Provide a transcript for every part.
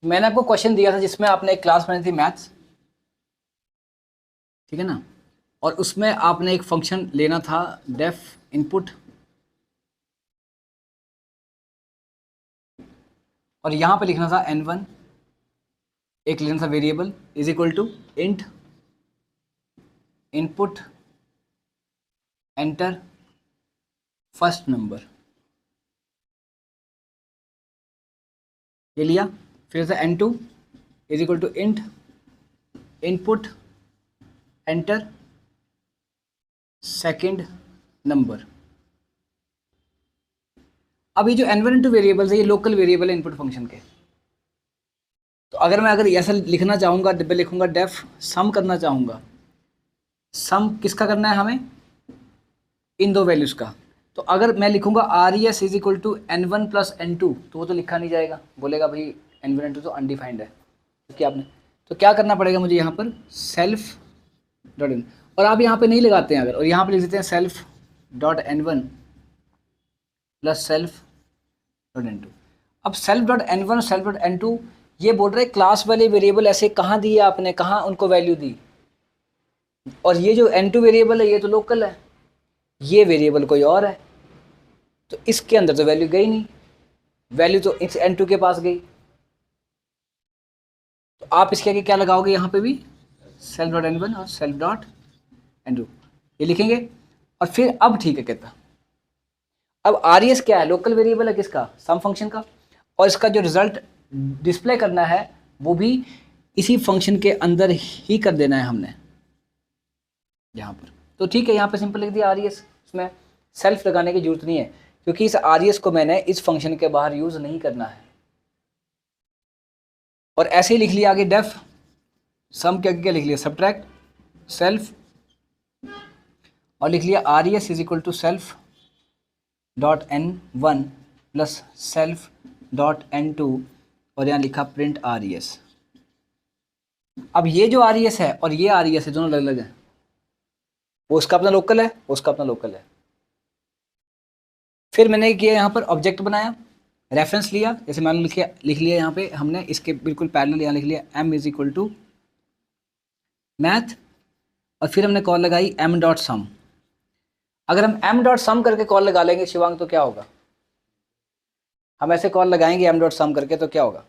मैंने आपको क्वेश्चन दिया था जिसमें आपने एक क्लास बनाई थी मैथ्स, ठीक है ना, और उसमें आपने एक फंक्शन लेना था डेफ इनपुट, और यहां पे लिखना था n1, एक लेना था variable is equal to int input enter first number, ये लिया। फिर था n2 is equal to int input enter second number. अब ये जो n1 n2 वेरिएबल्स है ये लोकल वेरिएबल है इनपुट फंक्शन के। तो अगर ऐसा लिखना चाहूँगा, डिब्बे लिखूंगा डेफ सम करना चाहूँगा, सम किसका करना है हमें, इन दो वैल्यूज़ का। तो अगर मैं लिखूंगा R E S is equal to n1 plus n2, तो वो तो लिखा नहीं जाएगा, बोलेगा भाई n1 n2 तो अनडिफाइंड है। क्या आपने, तो क्या करना पड़ेगा मुझे यहाँ पर सेल्फ डॉट इन, और आप यहाँ पे नहीं लगाते हैं अगर, और यहाँ पे लिख देते हैं self dot n1 plus self dot n2। अब सेल्फ डॉट n1 और सेल्फ डॉट n2 ये बोल रहे क्लास वाले वेरिएबल ऐसे कहाँ दिए आपने, कहाँ उनको वैल्यू दी, और ये जो n2 वेरिएबल है ये तो लोकल है, ये वेरिएबल कोई और है, तो इसके अंदर तो वैल्यू गई नहीं, वैल्यू तो इस n2 के पास गई। तो आप इसके आगे क्या लगाओगे, यहाँ पे भी सेल्फ डॉट n1 और सेल्फ डॉट n2 ये लिखेंगे, और फिर अब ठीक है कहता, अब आर ई एस क्या है, लोकल वेरिएबल है किसका, सम फंक्शन का, और इसका जो रिजल्ट डिस्प्ले करना है वो भी इसी फंक्शन के अंदर ही कर देना है हमने यहाँ पर। तो ठीक है, यहाँ पे सिंपल लिख दिया आर ई एस, इसमें सेल्फ लगाने की जरूरत नहीं है, क्योंकि इस आर ई एस को मैंने इस फंक्शन के बाहर यूज नहीं करना है। और ऐसे ही लिख लिया आगे डेफ सम के आगे क्या लिख लिया, सब्ट्रैक्ट सेल्फ, और लिख लिया R E S is equal to self dot n1 plus self dot n2, और यहाँ लिखा प्रिंट आर ई एस। अब ये जो आर ई एस है और ये आर ई एस है दोनों अलग अलग है, वो उसका अपना लोकल है, उसका अपना लोकल है। फिर मैंने किया यहाँ पर ऑब्जेक्ट बनाया, रेफरेंस लिया, जैसे मान लिख लिया यहाँ पे हमने इसके बिल्कुल पैरेलल यहाँ लिख लिया m is equal to math, और फिर हमने कॉल लगाई m डॉट सम। अगर हम m डॉट सम करके कॉल लगा लेंगे शिवांग तो क्या होगा, हम ऐसे कॉल लगाएंगे m डॉट सम करके तो क्या होगा,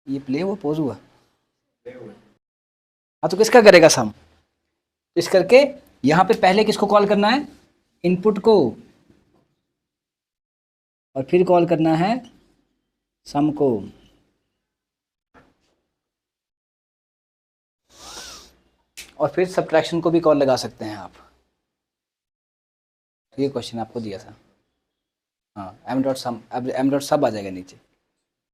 ये प्ले हुआ पोज हुआ, हाँ तो किसका करेगा सम, इस करके यहाँ पे पहले किसको कॉल करना है, इनपुट को, और फिर कॉल करना है सम को। और फिर सब्ट्रैक्शन को भी कॉल लगा सकते हैं आप। ये क्वेश्चन आपको दिया था, हाँ m डॉट सम, अब m डॉट सब आ जाएगा नीचे।